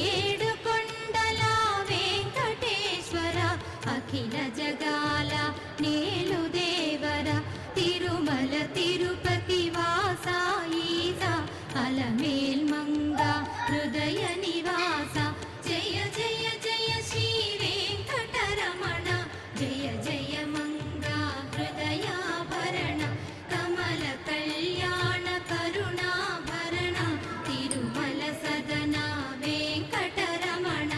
ఏడు కొండల వెంకటేశ్వర అఖిల జగాల నేలు దేవర తిరుమల తిరుపతి వాస ఈస అలమేల్ మంగ హృదయ నివాస జయ జయ జయ శ్రీ వెంకటరమణ జయ జయ మంగ హృదయాభరణ కమల కళ్యాణ కరుణాభరణ తిరుమల సదన వెంకటరమణ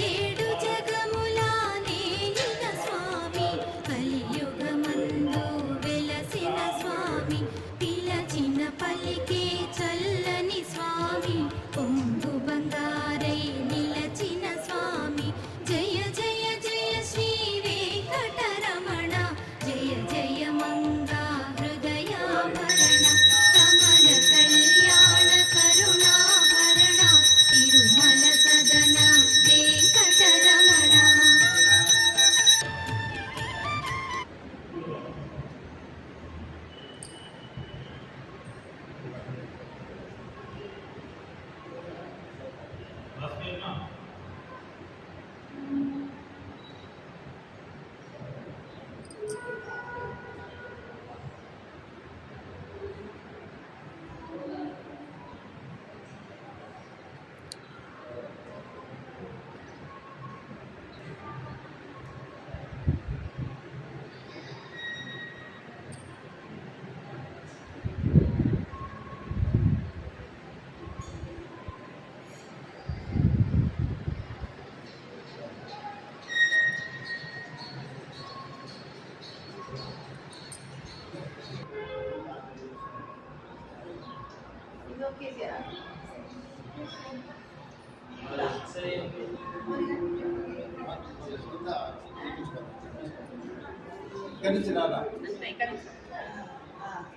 ఏడు జగముల నేలిన స్వామి కలియుగమందు వెలసిన స్వామి పిలచిన పలికే చల్లని స్వామి పొంగు బంగారై నిలచిన స్వామి జయ జయ జయ శ్రీ వెంకటరమణ జయ జయ మంగా హృదయాభరణ కమల కళ్యాణ కరుణాభరణ తిరుమల సదన వెంకటరమణ ఇక్కడ నుంచి రాదా